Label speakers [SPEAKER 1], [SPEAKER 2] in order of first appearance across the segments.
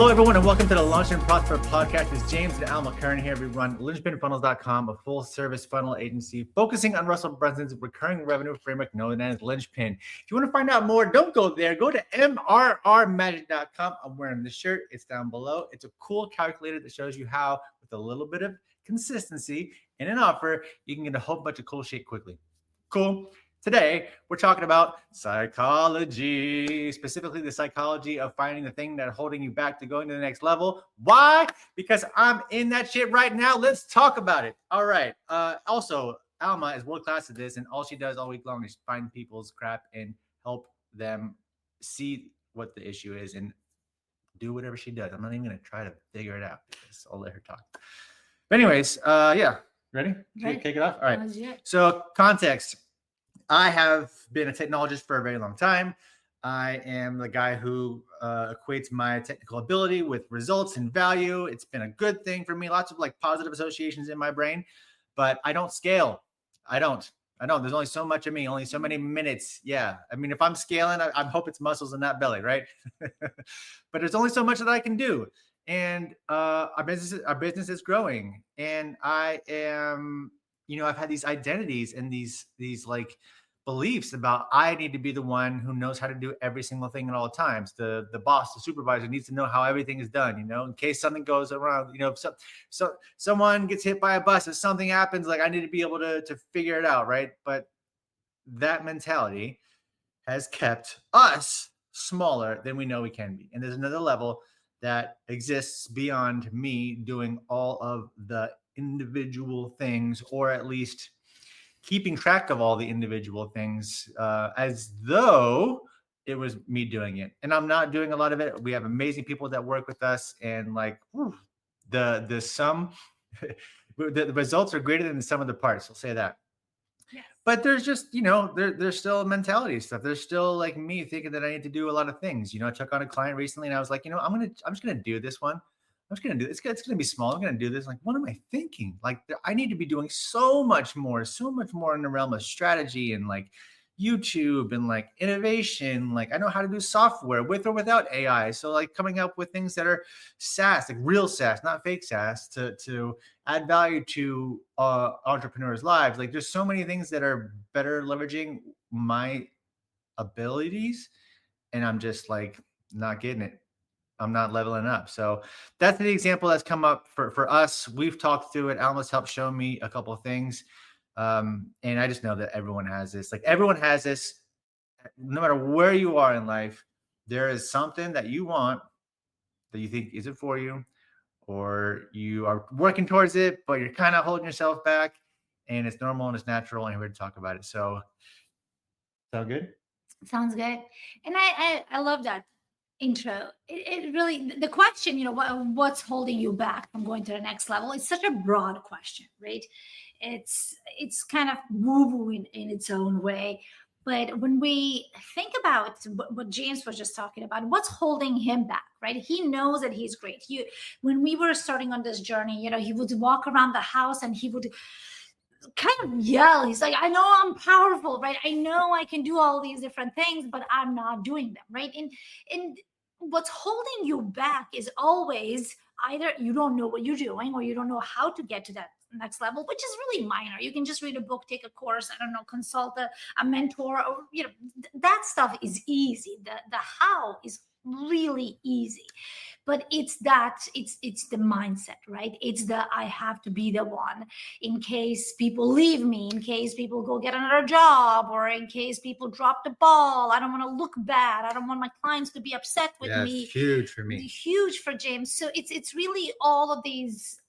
[SPEAKER 1] Hello, everyone, and welcome to the Launch and Prosper podcast. It's James and Al McCurran here. We run linchpinfunnels.com, a full-service funnel agency focusing on Russell Brunson's recurring revenue framework known as Linchpin. If you want to find out more, don't go there. Go to mrrmagic.com. I'm wearing this shirt. It's down below. It's a cool calculator that shows you how, with a little bit of consistency and an offer, you can get a whole bunch of cool shit quickly. Cool. Today, we're talking about psychology, specifically the psychology of finding the thing that's holding you back to going to the next level. Why? Because I'm in that shit right now. Let's talk about it. All right. Also, Alma is world-class at this, and all she does all week long is find people's crap and help them see what the issue is and do whatever she does. I'm not even going to try to figure it out because I'll let her talk. But anyways, yeah. Ready?
[SPEAKER 2] Right.
[SPEAKER 1] Kick it off? All right. So context. I have been a technologist for a very long time. I am the guy who equates my technical ability with results and value. It's been a good thing for me. Lots of like positive associations in my brain, but I don't scale. I don't. There's only so much of me, only so many minutes. Yeah. I mean, if I'm scaling, I hope it's muscles and not belly, right? But there's only so much that I can do. And our business is growing. And I am, I've had these identities and these like beliefs about I need to be the one who knows how to do every single thing at all times. The boss, the supervisor needs to know how everything is done, in case something goes around, so someone gets hit by a bus, if something happens, like I need to be able to figure it out, right? But that mentality has kept us smaller than we know we can be. And there's another level that exists beyond me doing all of the individual things, or at least keeping track of all the individual things as though it was me doing it. And I'm not doing a lot of it. We have amazing people that work with us, and like the sum, the results are greater than the sum of the parts. I'll say that.
[SPEAKER 2] Yes.
[SPEAKER 1] But there's just, there's still mentality stuff. There's still like me thinking that I need to do a lot of things. I took on a client recently and I was like, I'm just going to do this one. I'm just going to do it. It's going to be small. I'm going to do this. Like, what am I thinking? Like, I need to be doing so much more in the realm of strategy and like YouTube and like innovation. Like, I know how to do software with or without AI. So like coming up with things that are SaaS, like real SaaS, not fake SaaS, to add value to entrepreneurs' lives. Like, there's so many things that are better leveraging my abilities, and I'm just like not getting it. I'm not leveling up. So that's the example that's come up for us. We've talked through it. Alma's helped show me a couple of things. And I just know that everyone has this. Like, everyone has this. No matter where you are in life, there is something that you want that you think isn't for you, or you are working towards it, but you're kind of holding yourself back, and it's normal and it's natural, and we're here to talk about it. So sound good?
[SPEAKER 2] Sounds good. And I love that intro. It really, the question, what's holding you back from going to the next level? It's such a broad question, right? It's kind of woo-woo in its own way. But when we think about what James was just talking about, what's holding him back, right? He knows that he's great. When we were starting on this journey, he would walk around the house and he would kind of yell. He's like, I know I'm powerful, right? I know I can do all these different things, but I'm not doing them, right? And what's holding you back is always either you don't know what you're doing, or you don't know how to get to that next level, which is really minor. You can just read a book, take a course, consult a mentor, or that stuff is easy. The how is really easy, but it's the mindset, right? It's the I have to be the one in case people leave me, in case people go get another job, or in case people drop the ball. I don't want to look bad. I don't want my clients to be upset with me.
[SPEAKER 1] Huge for me.
[SPEAKER 2] Huge for James. So it's really all of these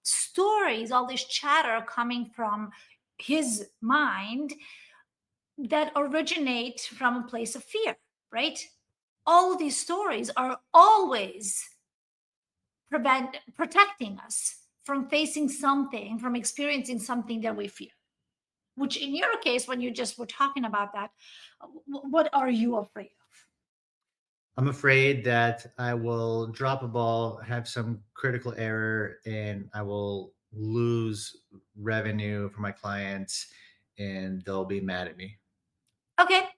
[SPEAKER 2] stories, all this chatter coming from his mind that originate from a place of fear, right? All of these stories are always protecting us from facing something, from experiencing something that we fear. Which in your case, when you just were talking about that, what are you afraid of?
[SPEAKER 1] I'm afraid that I will drop a ball, have some critical error, and I will lose revenue for my clients, and they'll be mad at me.
[SPEAKER 2] Okay.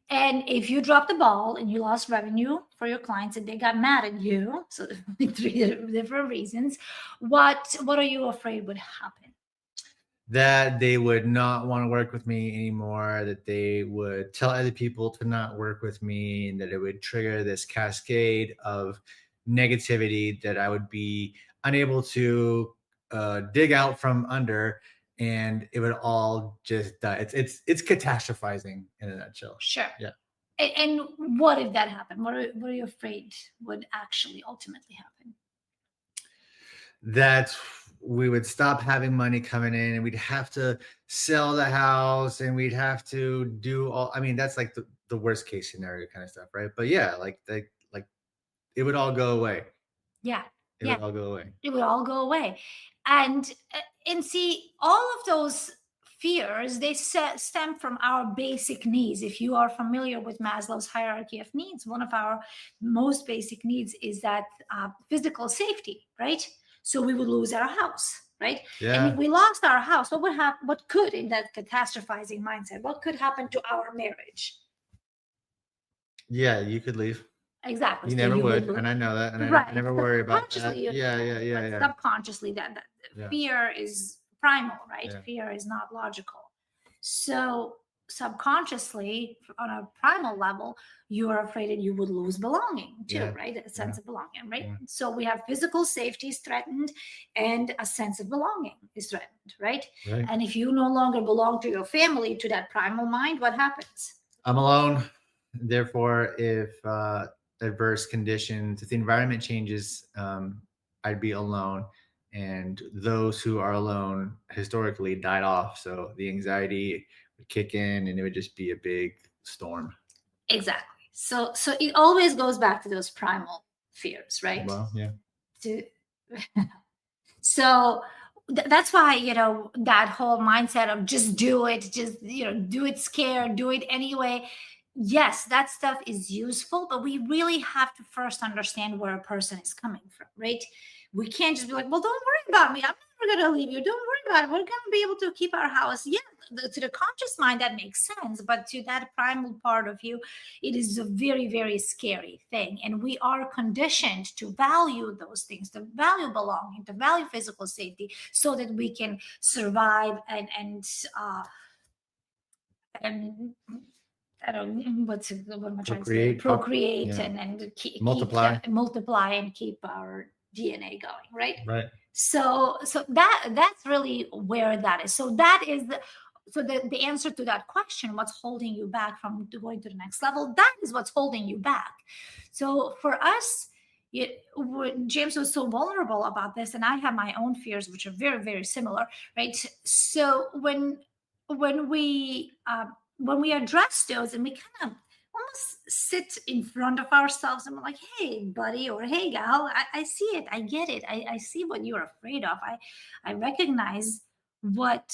[SPEAKER 2] And if you drop the ball and you lost revenue for your clients and they got mad at you, so three different reasons, what are you afraid would happen?
[SPEAKER 1] That they would not want to work with me anymore, that they would tell other people to not work with me, and that it would trigger this cascade of negativity that I would be unable to dig out from under, and it would all just die. It's catastrophizing in a nutshell.
[SPEAKER 2] Sure.
[SPEAKER 1] Yeah.
[SPEAKER 2] And what if that happened? What are you afraid would actually ultimately happen?
[SPEAKER 1] That we would stop having money coming in, and we'd have to sell the house, and we'd have to do all, I mean, that's like the worst case scenario kind of stuff, right? But yeah, like it would all go away.
[SPEAKER 2] Yeah.
[SPEAKER 1] It
[SPEAKER 2] Yeah.
[SPEAKER 1] would all go away.
[SPEAKER 2] It would all go away. And see, all of those fears, they stem from our basic needs. If you are familiar with Maslow's hierarchy of needs, one of our most basic needs is that physical safety, right? So we would lose our house, right? And if
[SPEAKER 1] Yeah.
[SPEAKER 2] we lost our house, what would happen? What could, in that catastrophizing mindset, what could happen to our marriage?
[SPEAKER 1] Yeah, you could leave.
[SPEAKER 2] Exactly.
[SPEAKER 1] You
[SPEAKER 2] So
[SPEAKER 1] never
[SPEAKER 2] you
[SPEAKER 1] would,
[SPEAKER 2] lose.
[SPEAKER 1] and I know that, and I
[SPEAKER 2] Right.
[SPEAKER 1] never worry about that.
[SPEAKER 2] Subconsciously, you know
[SPEAKER 1] Yeah,
[SPEAKER 2] that,
[SPEAKER 1] yeah, yeah,
[SPEAKER 2] but
[SPEAKER 1] yeah.
[SPEAKER 2] subconsciously, that
[SPEAKER 1] Yeah.
[SPEAKER 2] fear is primal, right?
[SPEAKER 1] Yeah.
[SPEAKER 2] Fear is not logical. So subconsciously, on a primal level, you are afraid that you would lose belonging too,
[SPEAKER 1] Yeah.
[SPEAKER 2] right? A sense
[SPEAKER 1] Yeah.
[SPEAKER 2] of belonging, right?
[SPEAKER 1] Yeah.
[SPEAKER 2] So we have physical safety is threatened, and a sense of belonging is threatened, right?
[SPEAKER 1] Right.
[SPEAKER 2] And if you no longer belong to your family, to that primal mind, what happens?
[SPEAKER 1] I'm alone. Therefore, if adverse conditions, if the environment changes, I'd be alone. And those who are alone historically died off. So the anxiety would kick in, and it would just be a big storm.
[SPEAKER 2] Exactly. So it always goes back to those primal fears, right?
[SPEAKER 1] Well, yeah.
[SPEAKER 2] To so that's why, that whole mindset of just do it, just do it scared, do it anyway. Yes, that stuff is useful, but we really have to first understand where a person is coming from, right? We can't just be like, well, don't worry about me, I'm never going to leave you, don't worry about it, we're going to be able to keep our house. Yeah, to the conscious mind that makes sense, but to that primal part of you, it is a very, very scary thing. And we are conditioned to value those things, to value belonging, to value physical safety, so that we can survive and I don't know what am I trying to say?
[SPEAKER 1] Procreate.
[SPEAKER 2] Procreate,
[SPEAKER 1] Yeah.
[SPEAKER 2] and
[SPEAKER 1] Multiply.
[SPEAKER 2] multiply and keep our DNA going, right?
[SPEAKER 1] Right.
[SPEAKER 2] So that's really where that is. So that is the answer to that question, what's holding you back from going to the next level, that is what's holding you back. So for us, James was so vulnerable about this, and I have my own fears, which are very, very similar, right? So when we address those, and we kind of almost sit in front of ourselves, and we're like, hey buddy, or hey gal, I see it, I get it, I see what you're afraid of, I recognize what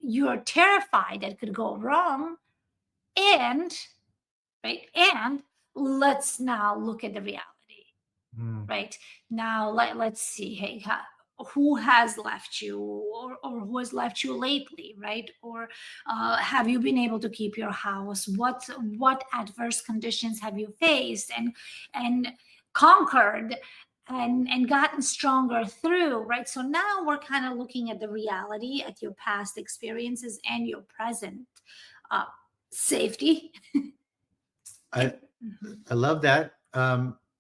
[SPEAKER 2] you're terrified that could go wrong, and right, and let's now look at the reality. Right now, let's see, hey, who has left you, or who has left you lately, right? Or have you been able to keep your house? What adverse conditions have you faced and conquered and gotten stronger through, right? So now we're kind of looking at the reality, at your past experiences and your present uh, safety.
[SPEAKER 1] I
[SPEAKER 2] Mhm.
[SPEAKER 1] I love that.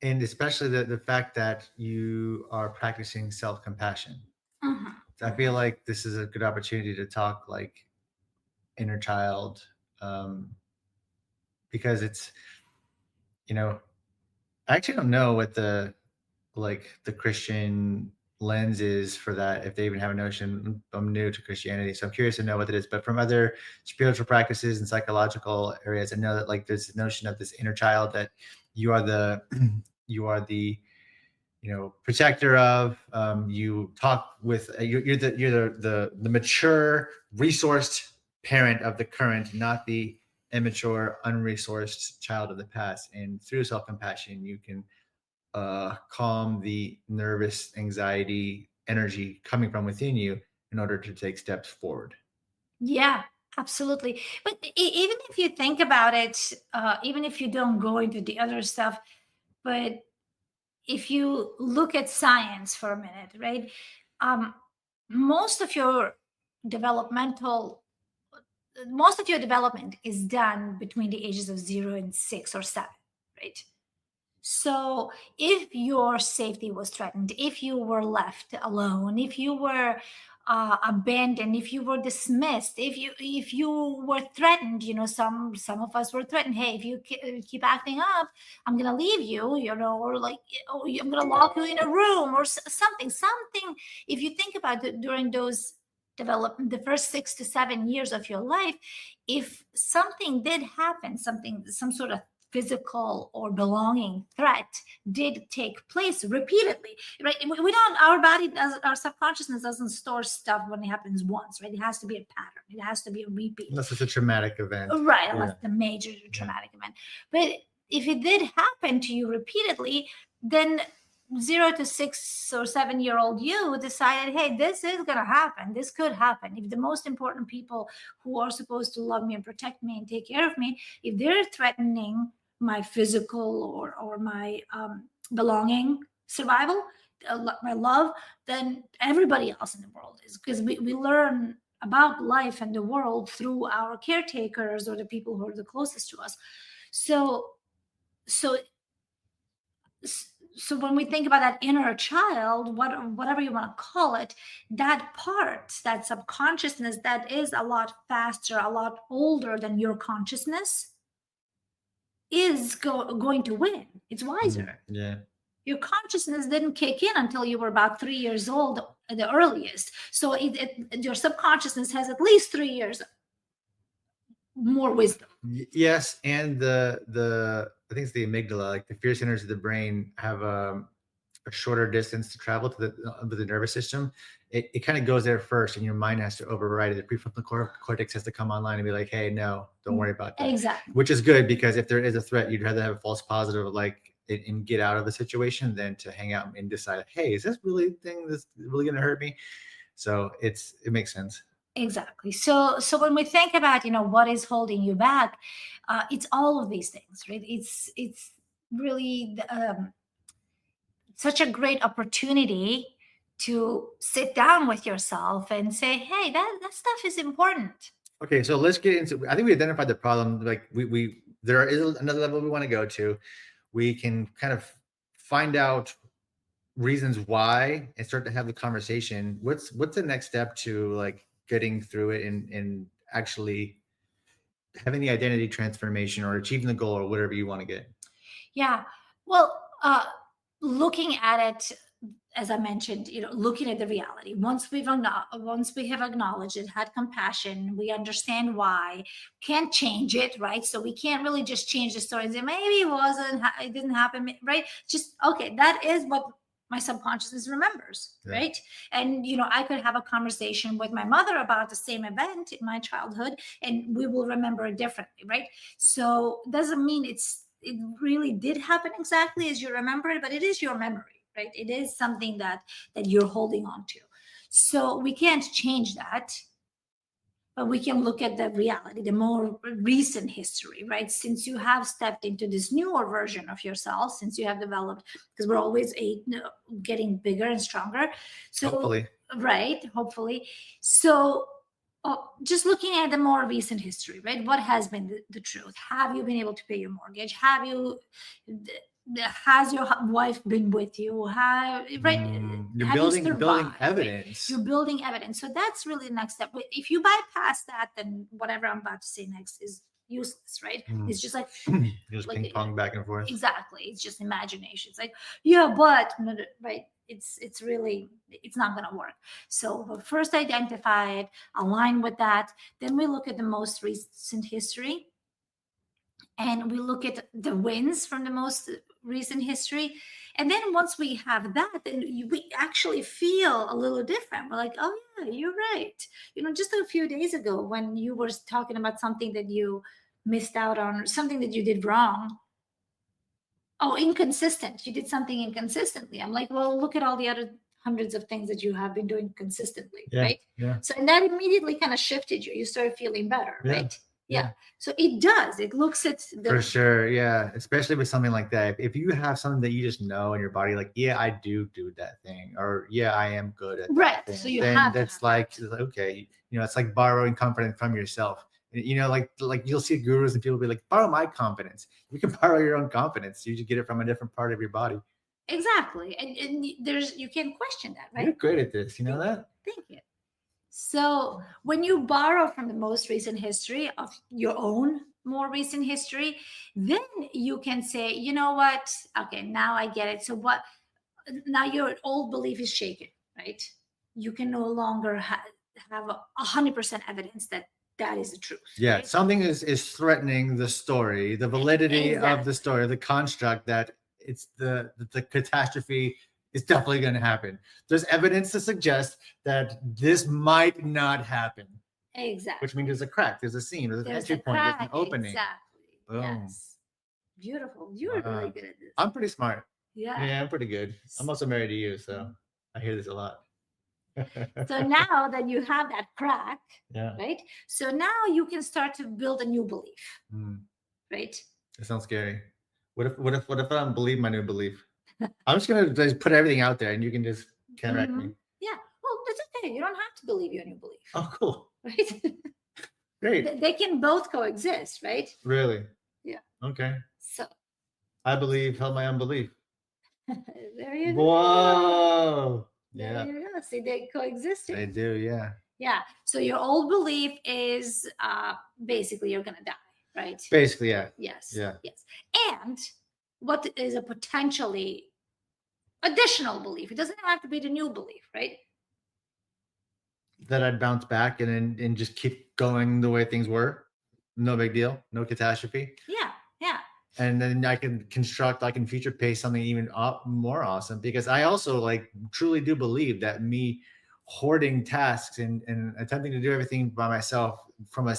[SPEAKER 1] And especially the fact that you are practicing self-compassion.
[SPEAKER 2] Mhm.
[SPEAKER 1] I feel like this is a good opportunity to talk like inner child, because it's, you know, I actually don't know what the Christian lens is for that, if they even have a notion. I'm new to Christianity, so I'm curious to know what it is. But from other spiritual practices and psychological areas, I know that like there's this notion of this inner child that you are the you are the protector of. You talk with you're the mature, resourced parent of the current, not the immature, unresourced child of the past. And through self-compassion, you can calm the nervous anxiety energy coming from within you in order to take steps forward.
[SPEAKER 2] Yeah, Absolutely. But even if you think about it, even if you don't go into the other stuff, but if you look at science for a minute, right? Um, most of your developmental, most of your development is done between the ages of 0 and 6 or 7, right? So if your safety was threatened, if you were left alone, if you were abandoned, if you were dismissed, if you were threatened, some of us were threatened. Hey, if you keep acting up, I'm gonna leave you, or like, oh, I'm gonna lock you in a room, or something. If you think about it, during those the first 6 to 7 years of your life, if something did happen, some sort of physical or belonging threat did take place repeatedly, right? We don't, our subconsciousness doesn't store stuff when it happens once, right? It has to be a pattern, it has to be a repeat.
[SPEAKER 1] Unless it's a traumatic event.
[SPEAKER 2] Right, unless the major traumatic event. But if it did happen to you repeatedly, then 0 to 6 or 7 year old you decided, hey, this is going to happen. This could happen. If the most important people who are supposed to love me and protect me and take care of me, if they're threatening my physical or my belonging, survival, my love, then everybody else in the world is. Because we learn about life and the world through our caretakers or the people who are the closest to us. So so so when we think about that inner child, whatever you want to call it, that part, that subconsciousness that is a lot faster, a lot older than your consciousness, is going to win. It's wiser.
[SPEAKER 1] Yeah.
[SPEAKER 2] Your consciousness didn't kick in until you were about 3 years old at the earliest. So your subconsciousness has at least 3 years more wisdom.
[SPEAKER 1] Yes, and the I think it's the amygdala, like the fear centers of the brain have a shorter distance to travel to the nervous system. It kind of goes there first, and your mind has to override it. The prefrontal cortex has to come online and be like, hey, no, don't worry about that.
[SPEAKER 2] Exactly.
[SPEAKER 1] Which is good, because if there is a threat, you'd rather have a false positive, like, and get out of the situation than to hang out and decide, hey, is this really going to hurt me? So it makes sense.
[SPEAKER 2] Exactly. So when we think about, what is holding you back, it's all of these things, right? It's really such a great opportunity to sit down with yourself and say, hey, that stuff is important.
[SPEAKER 1] Okay, so let's get into. I think we identified the problem. Like there is another level we want to go to. We can kind of find out reasons why and start to have the conversation. What's the next step to like getting through it and actually having the identity transformation or achieving the goal or whatever you want to get?
[SPEAKER 2] Yeah. Well, looking at it, as I mentioned, looking at the reality. Once we have acknowledged it, had compassion, we understand why. Can't change it, right? So we can't really just change the story and say maybe it didn't happen, right? Just okay, that is what my subconsciousness remembers, right? And I could have a conversation with my mother about the same event in my childhood, and we will remember it differently, right? So doesn't mean it really did happen exactly as you remember it, but it is your memory, right? It is something that you're holding on to. So we can't change that, but we can look at the reality, the more recent history, right? Since you have stepped into this newer version of yourself, since you have developed, because we're always getting bigger and stronger. So
[SPEAKER 1] hopefully.
[SPEAKER 2] Right, hopefully. So just looking at the more recent history, right? What has been the truth? Have you been able to pay your mortgage? Has your wife been with you?
[SPEAKER 1] You're
[SPEAKER 2] have
[SPEAKER 1] building
[SPEAKER 2] you survived,
[SPEAKER 1] evidence.
[SPEAKER 2] Right? You're building evidence. So that's really the next step. But if you bypass that, then whatever I'm about to say next is useless, right? It's just like
[SPEAKER 1] just ping pong back and forth.
[SPEAKER 2] Exactly. It's just imagination. It's like, yeah, but right. It's not going to work. So first identify it, align with that. Then we look at the most recent history, and we look at the wins from the most recent history. And then once we have that, then we actually feel a little different. We're like, oh yeah, you're right. Just a few days ago when you were talking about something that you missed out on, or something that you did wrong. Oh, inconsistent. You did something inconsistently. I'm like, well, look at all the other hundreds of things that you have been doing consistently,
[SPEAKER 1] Yeah,
[SPEAKER 2] right?
[SPEAKER 1] yeah.
[SPEAKER 2] So, and that immediately kind of shifted you. You started feeling better,
[SPEAKER 1] Yeah,
[SPEAKER 2] right? Yeah.
[SPEAKER 1] yeah.
[SPEAKER 2] So it does. It looks at
[SPEAKER 1] For
[SPEAKER 2] the
[SPEAKER 1] sure, yeah. Especially with something like that. If you have something that you just know in your body, like, yeah, I do that thing, or yeah, I am good at that
[SPEAKER 2] right.
[SPEAKER 1] thing,
[SPEAKER 2] So you
[SPEAKER 1] then
[SPEAKER 2] have to
[SPEAKER 1] that's
[SPEAKER 2] have
[SPEAKER 1] like,
[SPEAKER 2] that.
[SPEAKER 1] it's like, okay, it's like borrowing confidence from yourself. Like you'll see gurus and people be like, borrow my confidence. You can borrow your own confidence. You just get it from a different part of your body.
[SPEAKER 2] Exactly. And there's you can't question that,
[SPEAKER 1] You're
[SPEAKER 2] right?
[SPEAKER 1] great at this. You know that?
[SPEAKER 2] Thank you. So when you borrow from the most recent history of your own more recent history, then you can say, you know what? Okay, now I get it. So what? Now your old belief is shaken, right? You can no longer have 100% evidence that that is the truth.
[SPEAKER 1] Yeah,
[SPEAKER 2] right?
[SPEAKER 1] something is threatening the story, the validity of the
[SPEAKER 2] Exactly.
[SPEAKER 1] story, the construct that it's the catastrophe is definitely going to happen. There's evidence to suggest that this might not happen,
[SPEAKER 2] Exactly.
[SPEAKER 1] which means there's a crack, there's a seam, there's an
[SPEAKER 2] There's
[SPEAKER 1] entry
[SPEAKER 2] a
[SPEAKER 1] point, there's an
[SPEAKER 2] crack.
[SPEAKER 1] opening.
[SPEAKER 2] Exactly.
[SPEAKER 1] Boom.
[SPEAKER 2] Yes. Beautiful. You're really
[SPEAKER 1] Wow.
[SPEAKER 2] good at this.
[SPEAKER 1] I'm pretty smart.
[SPEAKER 2] Yeah.
[SPEAKER 1] Yeah, I'm pretty good. I'm also married to you, so I hear this a lot.
[SPEAKER 2] So now that you have that crack,
[SPEAKER 1] yeah,
[SPEAKER 2] right? So now you can start to build a new belief,
[SPEAKER 1] Mm,
[SPEAKER 2] right?
[SPEAKER 1] that sounds scary. What if I don't believe my new belief? I'm just gonna just put everything out there, and you can just counteract me.
[SPEAKER 2] Yeah. Well, that's okay. You don't have to believe your new belief,
[SPEAKER 1] Oh, cool.
[SPEAKER 2] right?
[SPEAKER 1] Great.
[SPEAKER 2] They can both coexist, right?
[SPEAKER 1] Really?
[SPEAKER 2] Yeah.
[SPEAKER 1] Okay.
[SPEAKER 2] So
[SPEAKER 1] I believe, held my unbelief.
[SPEAKER 2] there you go.
[SPEAKER 1] Whoa.
[SPEAKER 2] There
[SPEAKER 1] Yeah,
[SPEAKER 2] you go. See, they coexist.
[SPEAKER 1] they do. Yeah.
[SPEAKER 2] Yeah. So your old belief is basically you're gonna die, right?
[SPEAKER 1] Basically, yeah.
[SPEAKER 2] Yes.
[SPEAKER 1] Yeah.
[SPEAKER 2] Yes. And what is a potentially additional belief? It doesn't have to be the new belief, right?
[SPEAKER 1] That I'd bounce back and just keep going the way things were. No big deal. No catastrophe.
[SPEAKER 2] Yeah. Yeah.
[SPEAKER 1] And then I can future pace something even more awesome, because I also like truly do believe that me hoarding tasks and attempting to do everything by myself from a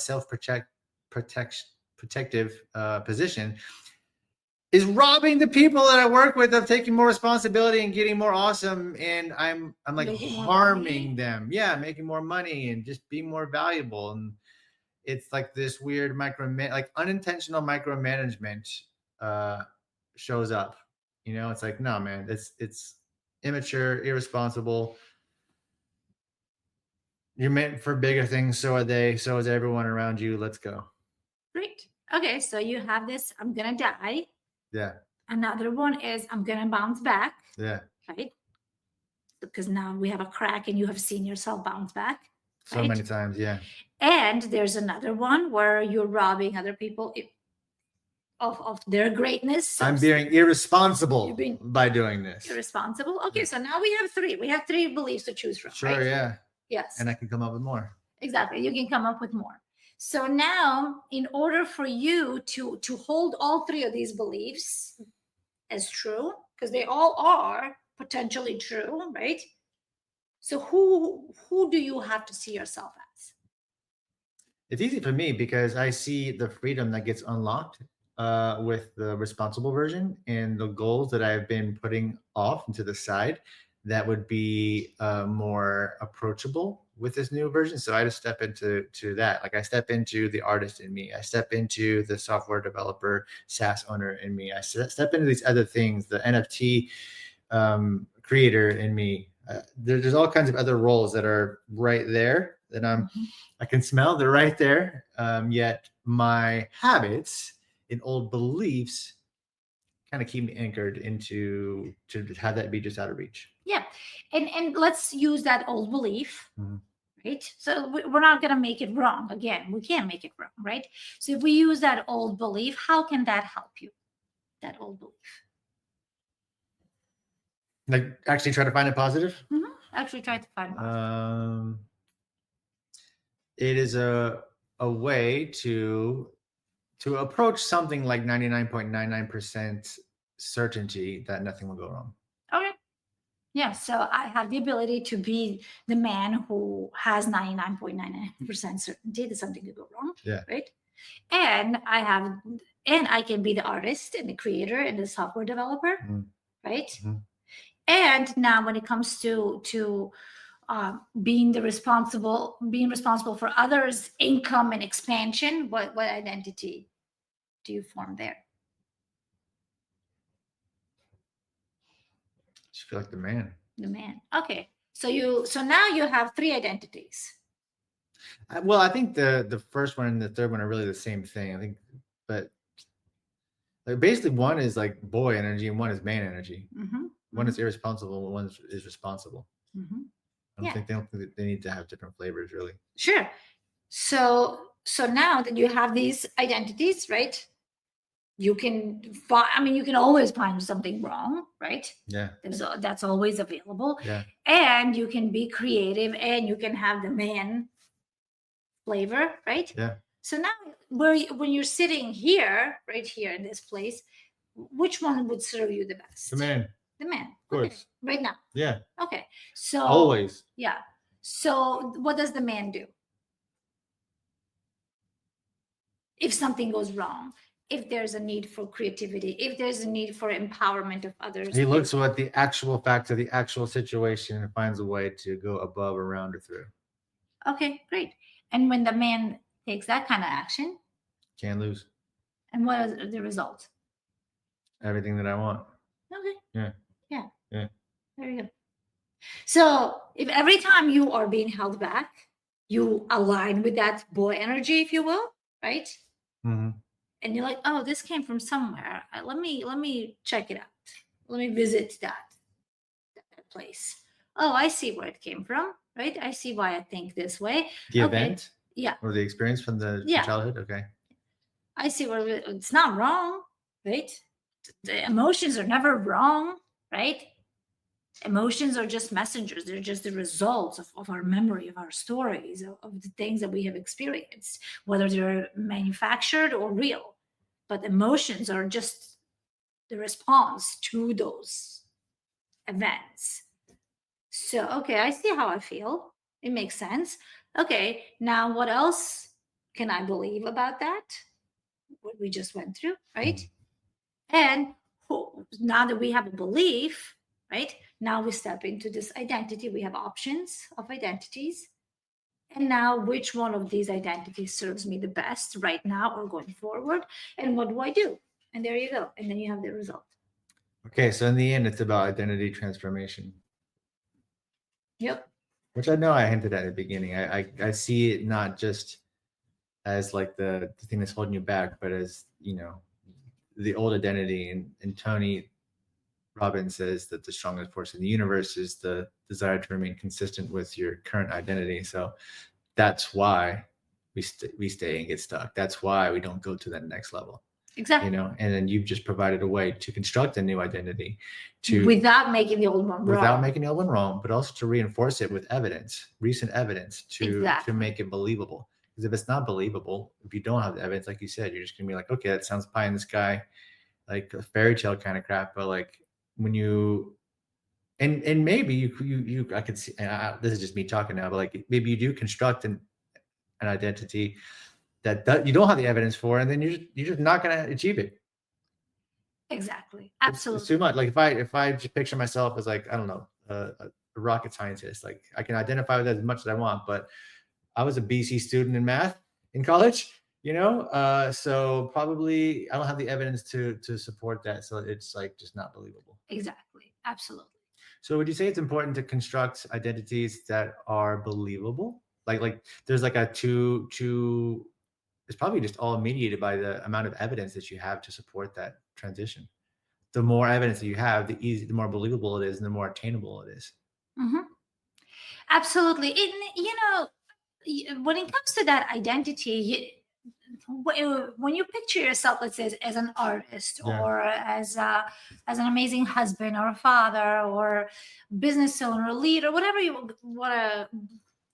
[SPEAKER 1] protective position is robbing the people that I work with of taking more responsibility and getting more awesome. And I'm like
[SPEAKER 2] Making more
[SPEAKER 1] harming
[SPEAKER 2] money.
[SPEAKER 1] them. Yeah, making more money and just being more valuable. And it's like this weird unintentional micromanagement shows up. It's like, no, man, it's immature, irresponsible. You're meant for bigger things. So are they. So is everyone around you. Let's go.
[SPEAKER 2] Great. Okay, so you have this, I'm gonna die.
[SPEAKER 1] Yeah.
[SPEAKER 2] Another one is I'm gonna bounce back.
[SPEAKER 1] Yeah.
[SPEAKER 2] Right? Because now we have a crack and you have seen yourself bounce back.
[SPEAKER 1] So
[SPEAKER 2] right?
[SPEAKER 1] many times. Yeah.
[SPEAKER 2] And there's another one where you're robbing other people of their greatness.
[SPEAKER 1] I'm being irresponsible
[SPEAKER 2] being
[SPEAKER 1] by doing this.
[SPEAKER 2] Irresponsible. Okay, so now we have three. We have three beliefs to choose from.
[SPEAKER 1] Sure,
[SPEAKER 2] right?
[SPEAKER 1] yeah.
[SPEAKER 2] Yes.
[SPEAKER 1] And I can come up with more.
[SPEAKER 2] Exactly. You can come up with more. So now, in order for you to hold all three of these beliefs as true, because they all are potentially true, right? So who do you have to see yourself as?
[SPEAKER 1] It's easy for me because I see the freedom that gets unlocked with the responsible version and the goals that I've been putting off and to the side that would be more approachable with this new version. So I just step into that. Like I step into the artist in me. I step into the software developer, SaaS owner in me. I step into these other things, the NFT creator in me. There's all kinds of other roles that are right there that I can smell. They're right there. Yet my habits and old beliefs kind of keep me anchored to have that be just out of reach.
[SPEAKER 2] Yeah. And let's use that old belief. Right? So we're not going to make it wrong. Again, we can't make it wrong, right? So if we use that old belief, how can that help you? That old belief.
[SPEAKER 1] Like actually try to find it positive?
[SPEAKER 2] Actually try to find positive.
[SPEAKER 1] It is a way to approach something like 99.99% certainty that nothing will go wrong.
[SPEAKER 2] Okay. Yeah, so I have the ability to be the man who has 99.99% certainty that something could go wrong.
[SPEAKER 1] Yeah.
[SPEAKER 2] Right. And I can be the artist and the creator and the software developer. Right. And now when it comes to being responsible for others' income and expansion, what identity do you form there?
[SPEAKER 1] I just feel like the man.
[SPEAKER 2] The man. Okay. So now you have 3 identities.
[SPEAKER 1] Well, I think the first one and the third one are really the same thing. I think, but like basically one is like boy energy and one is man energy.
[SPEAKER 2] Mm-hmm.
[SPEAKER 1] One is irresponsible and one is responsible.
[SPEAKER 2] Mm-hmm.
[SPEAKER 1] I don't think they need to have different flavors, really.
[SPEAKER 2] Sure. So now that you have these identities, right? You can you can always find something wrong, right?
[SPEAKER 1] Yeah.
[SPEAKER 2] That's always available.
[SPEAKER 1] Yeah.
[SPEAKER 2] And you can be creative and you can have the man flavor, right?
[SPEAKER 1] Yeah.
[SPEAKER 2] So now when you're sitting here, right here in this place, which one would serve you the best?
[SPEAKER 1] The man.
[SPEAKER 2] The man.
[SPEAKER 1] Of course.
[SPEAKER 2] Okay. Right now.
[SPEAKER 1] Yeah.
[SPEAKER 2] Okay. So
[SPEAKER 1] Always.
[SPEAKER 2] Yeah. So what does the man do? If something goes wrong, if there's a need for creativity, if there's a need for empowerment of others.
[SPEAKER 1] He looks at the actual fact of the actual situation and finds a way to go above, around, or through.
[SPEAKER 2] Okay, great. And when the man takes that kind of action,
[SPEAKER 1] can't lose.
[SPEAKER 2] And what is the result?
[SPEAKER 1] Everything that I want.
[SPEAKER 2] Okay.
[SPEAKER 1] Yeah.
[SPEAKER 2] Yeah.
[SPEAKER 1] Yeah.
[SPEAKER 2] There you go. So if every time you are being held back, you align with that boy energy, if you will, right?
[SPEAKER 1] Mm-hmm.
[SPEAKER 2] And you're like, oh, this came from somewhere. Let me check it out. Let me visit that place. Oh, I see where it came from, right? I see why I think this way.
[SPEAKER 1] The event?
[SPEAKER 2] Yeah.
[SPEAKER 1] Or the experience from the childhood? Okay.
[SPEAKER 2] I see where it's not wrong, right? The emotions are never wrong, right? Emotions are just messengers. They're just the results of our memory, of our stories, of the things that we have experienced, whether they're manufactured or real. But emotions are just the response to those events. So, okay, I see how I feel. It makes sense. Okay, now what else can I believe about that? What we just went through, right? And now that we have a belief, right? Now we step into this identity. We have options of identities. And now which one of these identities serves me the best right now or going forward? And what do I do? And there you go. And then you have the result.
[SPEAKER 1] Okay, so in the end, it's about identity transformation.
[SPEAKER 2] Yep.
[SPEAKER 1] Which I know I hinted at the beginning. I see it not just as like the thing that's holding you back, but as, the old identity. And Tony Robbins says that the strongest force in the universe is the desire to remain consistent with your current identity. So that's why we stay and get stuck. That's why we don't go to that next level.
[SPEAKER 2] Exactly.
[SPEAKER 1] And then you've just provided a way to construct a new identity
[SPEAKER 2] without making the old one
[SPEAKER 1] wrong, but also to reinforce it with evidence, recent evidence to make it believable. Because if it's not believable, if you don't have the evidence, like you said, you're just gonna be like, okay, that sounds pie in the sky, like a fairy tale kind of crap. But like when you and maybe you I could see, this is just me talking now, but like maybe you do construct an identity that you don't have the evidence for, and then you're just not going to achieve it.
[SPEAKER 2] Exactly. Absolutely.
[SPEAKER 1] It's too much. Like if I just picture myself as like, I don't know, a rocket scientist, like I can identify with that as much as I want, but I was a BC student in math in college, so probably I don't have the evidence to support that. So it's like just not believable.
[SPEAKER 2] Exactly. Absolutely.
[SPEAKER 1] So would you say it's important to construct identities that are believable? Like there's like a two it's probably just all mediated by the amount of evidence that you have to support that transition. The more evidence that you have, the more believable it is and the more attainable it is.
[SPEAKER 2] Mm-hmm. Absolutely. When it comes to that identity, when you picture yourself, let's say, as an artist or as an amazing husband or a father or business owner, leader, whatever you want to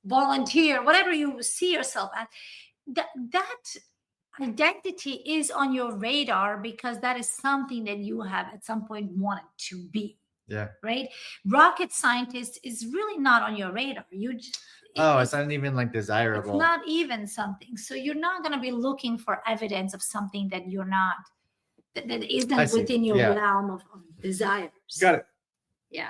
[SPEAKER 2] volunteer, whatever you see yourself as, that identity is on your radar because that is something that you have at some point wanted to be.
[SPEAKER 1] Yeah.
[SPEAKER 2] Right. Rocket scientist is really not on your radar. It's
[SPEAKER 1] not even like desirable.
[SPEAKER 2] It's not even something. So you're not going to be looking for evidence of something that you're not, that isn't within your realm of desires.
[SPEAKER 1] Got it.
[SPEAKER 2] Yeah.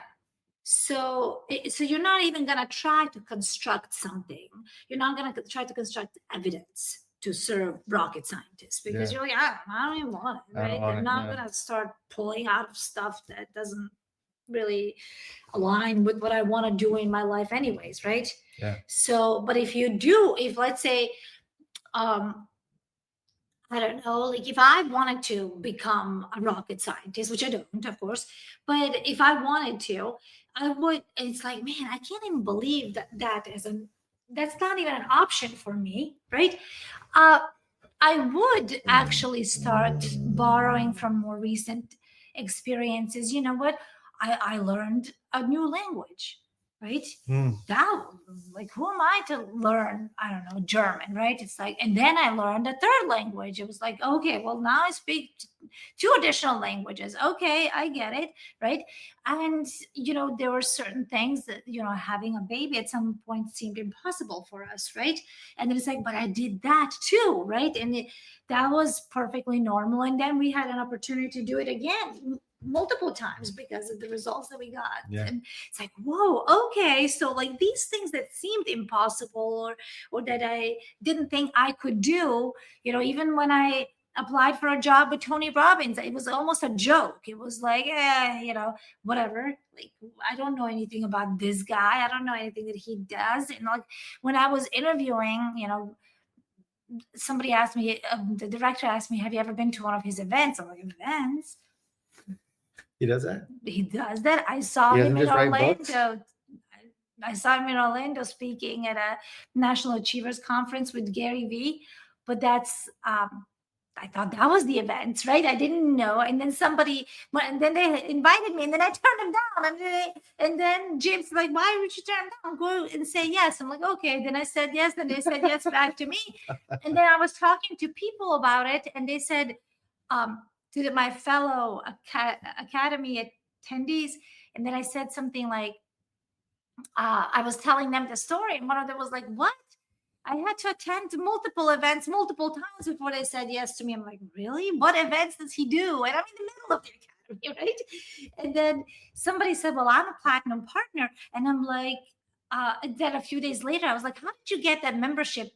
[SPEAKER 2] So you're not even going to try to construct something. You're not going to try to construct evidence to serve rocket scientists because
[SPEAKER 1] Yeah.
[SPEAKER 2] you're like, I don't even want it,
[SPEAKER 1] I don't
[SPEAKER 2] right?
[SPEAKER 1] want
[SPEAKER 2] I'm
[SPEAKER 1] it,
[SPEAKER 2] not
[SPEAKER 1] no.
[SPEAKER 2] going to start pulling out of stuff that doesn't really align with what I want to do in my life, anyways, right?
[SPEAKER 1] Yeah.
[SPEAKER 2] So, but if you do, if let's say, um, I don't know, like if I wanted to become a rocket scientist, which I don't, of course, but if I wanted to, I would. It's like, man, I can't even believe that's not even an option for me, right? Uh, I would actually start borrowing from more recent experiences. You know what? I learned a new language, right?
[SPEAKER 1] Mm.
[SPEAKER 2] That, like, who am I to learn? I don't know, German, right? It's like, and then I learned a third language. It was like, okay, well, now I speak two additional languages. Okay, I get it, right? And, there were certain things that, having a baby at some point seemed impossible for us, right? And then it's like, but I did that too, right? And that was perfectly normal. And then we had an opportunity to do it again multiple times because of the results that we got.
[SPEAKER 1] Yeah.
[SPEAKER 2] And it's like, whoa, okay. So like these things that seemed impossible or that I didn't think I could do, even when I applied for a job with Tony Robbins, it was almost a joke. It was like, whatever. Like, I don't know anything about this guy. I don't know anything that he does. And like when I was interviewing, somebody asked me, the director asked me, have you ever been to one of his events? I'm like, events?
[SPEAKER 1] He does that?
[SPEAKER 2] He does that. I saw
[SPEAKER 1] He
[SPEAKER 2] him
[SPEAKER 1] doesn't
[SPEAKER 2] in
[SPEAKER 1] just write books?
[SPEAKER 2] Orlando. I saw him in Orlando speaking at a National Achievers Conference with Gary Vee. But that's, I thought that was the event, right? I didn't know. And then and then they invited me, and then I turned them down. And then James like, why would you turn them down? Go and say yes. I'm like, okay. Then I said yes. Then they said yes back to me. And then I was talking to people about it, and they said, to my fellow academy attendees, and then I said something like, I was telling them the story, and one of them was like, what? I had to attend multiple events multiple times before they said yes to me. I'm like, really? What events does he do? And I'm in the middle of the academy, right? And then somebody said, well, I'm a platinum partner. And I'm like, then a few days later, I was like, how did you get that membership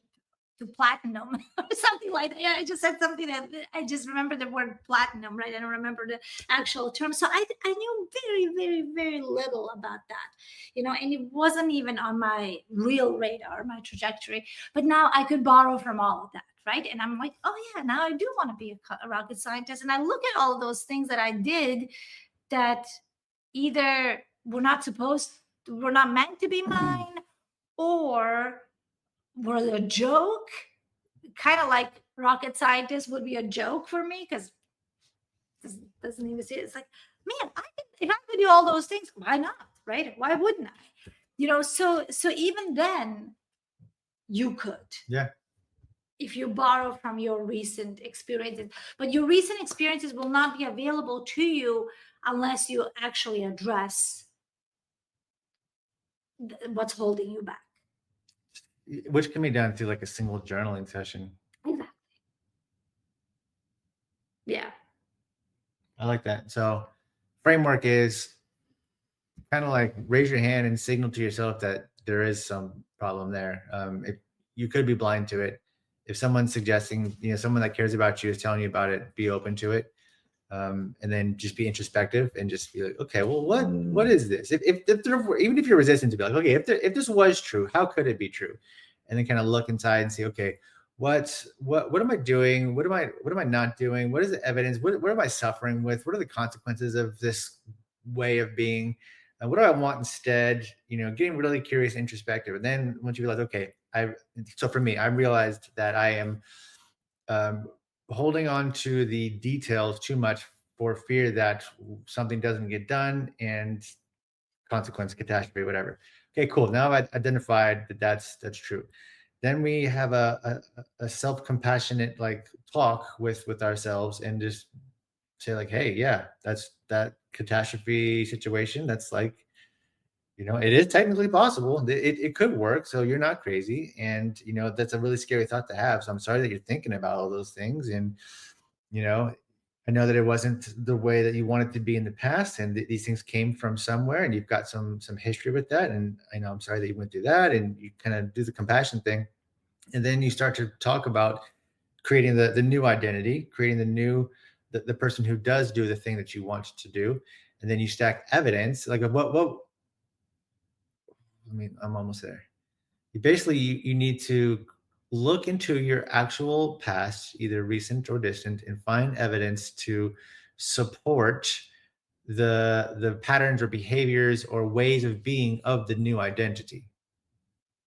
[SPEAKER 2] to platinum or something like that? Yeah, I just said something that I just remember the word platinum, right? I don't remember the actual term. So I knew very, very, very little about that, and it wasn't even on my real radar, my trajectory. But now I could borrow from all of that, right? And I'm like, oh yeah, now I do want to be a rocket scientist. And I look at all of those things that I did that either were not meant to be mine, or were a joke, kind of like rocket scientist would be a joke for me because doesn't even see it. It's like, man, if I could do all those things, why not? Right? Why wouldn't I? So even then, you could.
[SPEAKER 1] Yeah.
[SPEAKER 2] If you borrow from your recent experiences, but your recent experiences will not be available to you unless you actually address what's holding you back.
[SPEAKER 1] Which can be done through like a single journaling session.
[SPEAKER 2] Exactly. Yeah.
[SPEAKER 1] I like that. So framework is kind of like raise your hand and signal to yourself that there is some problem there. If you could be blind to it, if someone's suggesting, someone that cares about you is telling you about it, be open to it. And then just be introspective and just be like, okay, well, what is this? Even if you're resistant, to be like, okay, if this was true, how could it be true? And then kind of look inside and say, okay, what am I doing? What am I not doing? What is the evidence? What am I suffering with? What are the consequences of this way of being? What do I want instead? Getting really curious, introspective. And then once you realize, okay, so for me, I realized that I am holding on to the details too much for fear that something doesn't get done and consequence, catastrophe, whatever. Okay, cool. Now I've identified that that's true. Then we have a self-compassionate like talk with ourselves and just say like, hey, yeah, that's that catastrophe situation. That's like, it is technically possible. It could work. So you're not crazy. And, that's a really scary thought to have. So I'm sorry that you're thinking about all those things. And, I know that it wasn't the way that you wanted to be in the past, and these things came from somewhere, and you've got some history with that. And I know I'm sorry that you went through that, and you kind of do the compassion thing, and then you start to talk about creating the new identity, creating the person who does do the thing that you want to do, and then you stack evidence like of what. I mean, I'm almost there. You need to look into your actual past, either recent or distant, and find evidence to support the patterns or behaviors or ways of being of the new identity.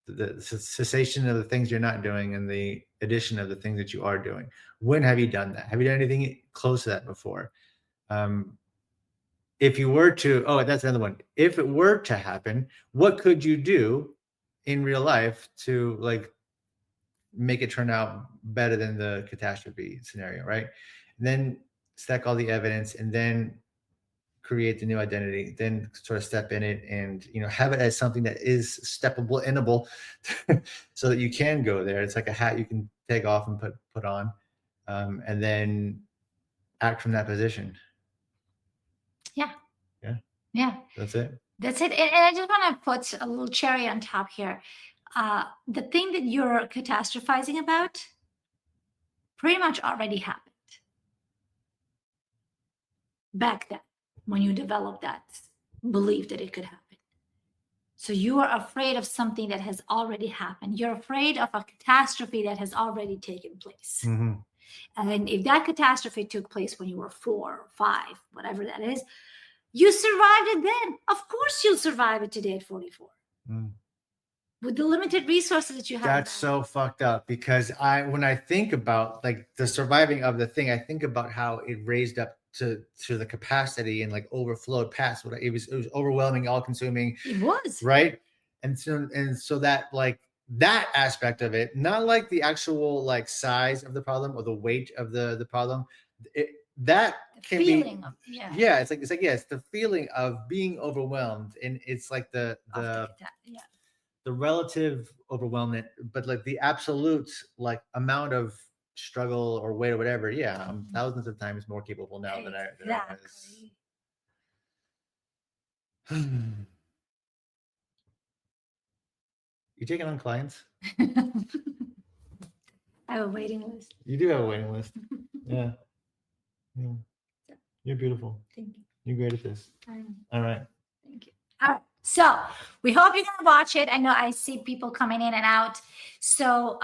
[SPEAKER 1] The cessation of the things you're not doing and the addition of the things that you are doing. When have you done that? Have you done anything close to that before? If you were to, oh, that's another one. If it were to happen, what could you do in real life to like make it turn out better than the catastrophe scenario, right? And then stack all the evidence and then create the new identity, then sort of step in it and, you know, have it as something that is steppable, innable, so that you can go there. It's like a hat you can take off and put on, and then act from that position.
[SPEAKER 2] Yeah.
[SPEAKER 1] That's it.
[SPEAKER 2] And I just want to put a little cherry on top here. The thing that you're catastrophizing about pretty much already happened back then when you developed that belief that it could happen. So you are afraid of something that has already happened. You're afraid of a catastrophe that has already taken place.
[SPEAKER 1] Mm-hmm.
[SPEAKER 2] And if that catastrophe took place when you were 4 or 5, whatever that is, you survived it then. Of course you'll survive it today at 44.
[SPEAKER 1] Mm.
[SPEAKER 2] With the limited resources that you have.
[SPEAKER 1] That's so fucked up, because when I think about like the surviving of the thing, I think about how it raised up to the capacity and like overflowed past what it was overwhelming, all consuming.
[SPEAKER 2] It was.
[SPEAKER 1] Right. And so that like that aspect of it, not like the actual like size of the problem or the weight of the problem, that can be it's the feeling of being overwhelmed, and it's like the relative overwhelmment, but like the absolute like amount of struggle or weight or whatever, I'm thousands of times more capable now than I was. You taking on clients?
[SPEAKER 2] I have a waiting list.
[SPEAKER 1] You do have a waiting list. Yeah. You're beautiful.
[SPEAKER 2] Thank you.
[SPEAKER 1] You're great at this. All right.
[SPEAKER 2] Thank you. All right. So we hope you're gonna watch it. I know I see people coming in and out. So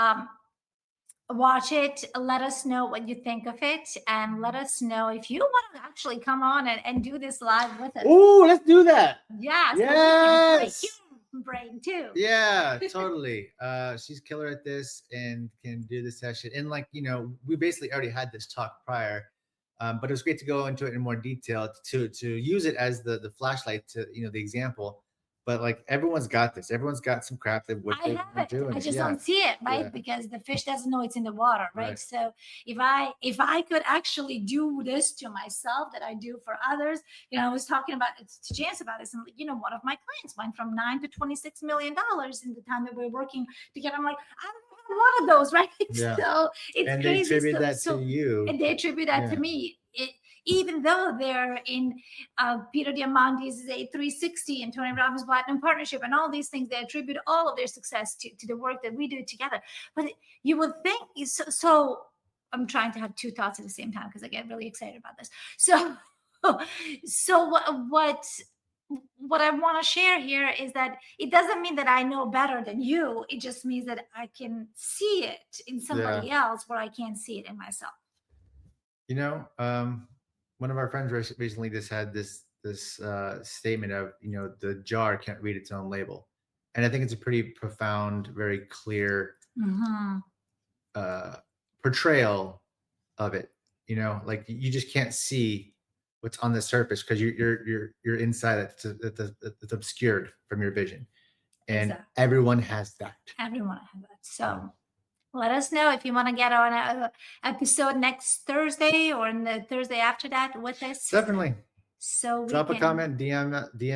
[SPEAKER 2] watch it. Let us know what you think of it, and let us know if you want to actually come on and do this live with us.
[SPEAKER 1] Oh, let's do that.
[SPEAKER 2] Yeah. So
[SPEAKER 1] yes.
[SPEAKER 2] Brain too.
[SPEAKER 1] Yeah, totally. She's killer at this and can do this session. And like, you know, we basically already had this talk prior, but it was great to go into it in more detail to use it as the flashlight to, you know, the example. But like everyone's got this. Everyone's got some crap that
[SPEAKER 2] I just don't see it, right?
[SPEAKER 1] Yeah.
[SPEAKER 2] Because the fish doesn't know it's in the water, right? So if I could actually do this to myself that I do for others, you know, I was talking about to Chance about this, and you know, one of my clients went from $9 to $26 million in the time that we're working together. I'm like, I don't have one of those, right?
[SPEAKER 1] Yeah.
[SPEAKER 2] So it's
[SPEAKER 1] and
[SPEAKER 2] crazy.
[SPEAKER 1] They attribute that to you.
[SPEAKER 2] And they attribute that to me. Even though they're in Peter Diamandis' A360 and Tony Robbins Platinum Partnership and all these things, they attribute all of their success to the work that we do together. But you would think, so I'm trying to have two thoughts at the same time because I get really excited about this. So what I want to share here is that it doesn't mean that I know better than you. It just means that I can see it in somebody else where I can't see it in myself.
[SPEAKER 1] You know, one of our friends recently just had this statement of, you know, the jar can't read its own label. And I think it's a pretty profound, very clear portrayal of it. You know, like you just can't see what's on the surface because you're inside it. It's obscured from your vision. And everyone has that. Everyone has that.
[SPEAKER 2] So let us know if you want to get on an episode next Thursday or in the Thursday after that with us.
[SPEAKER 1] Definitely.
[SPEAKER 2] So
[SPEAKER 1] drop a comment, DM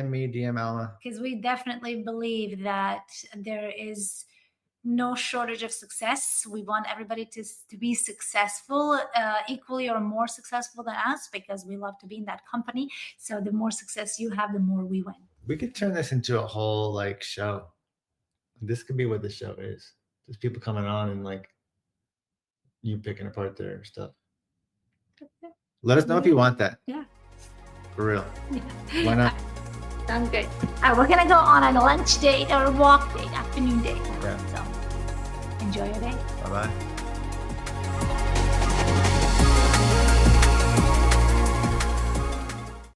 [SPEAKER 1] me, DM Alma.
[SPEAKER 2] Because we definitely believe that there is no shortage of success. We want everybody to be successful, equally or more successful than us, because we love to be in that company. So the more success you have, the more we win.
[SPEAKER 1] We could turn this into a whole like show. This could be what the show is. There's people coming on and like you picking apart their stuff. Let us know if you want that.
[SPEAKER 2] Yeah.
[SPEAKER 1] For real.
[SPEAKER 2] Yeah.
[SPEAKER 1] Why not?
[SPEAKER 2] Sounds good. All right, we're gonna go on a lunch date or a walk date, afternoon date.
[SPEAKER 1] Yeah.
[SPEAKER 2] So enjoy your day.
[SPEAKER 1] Bye bye.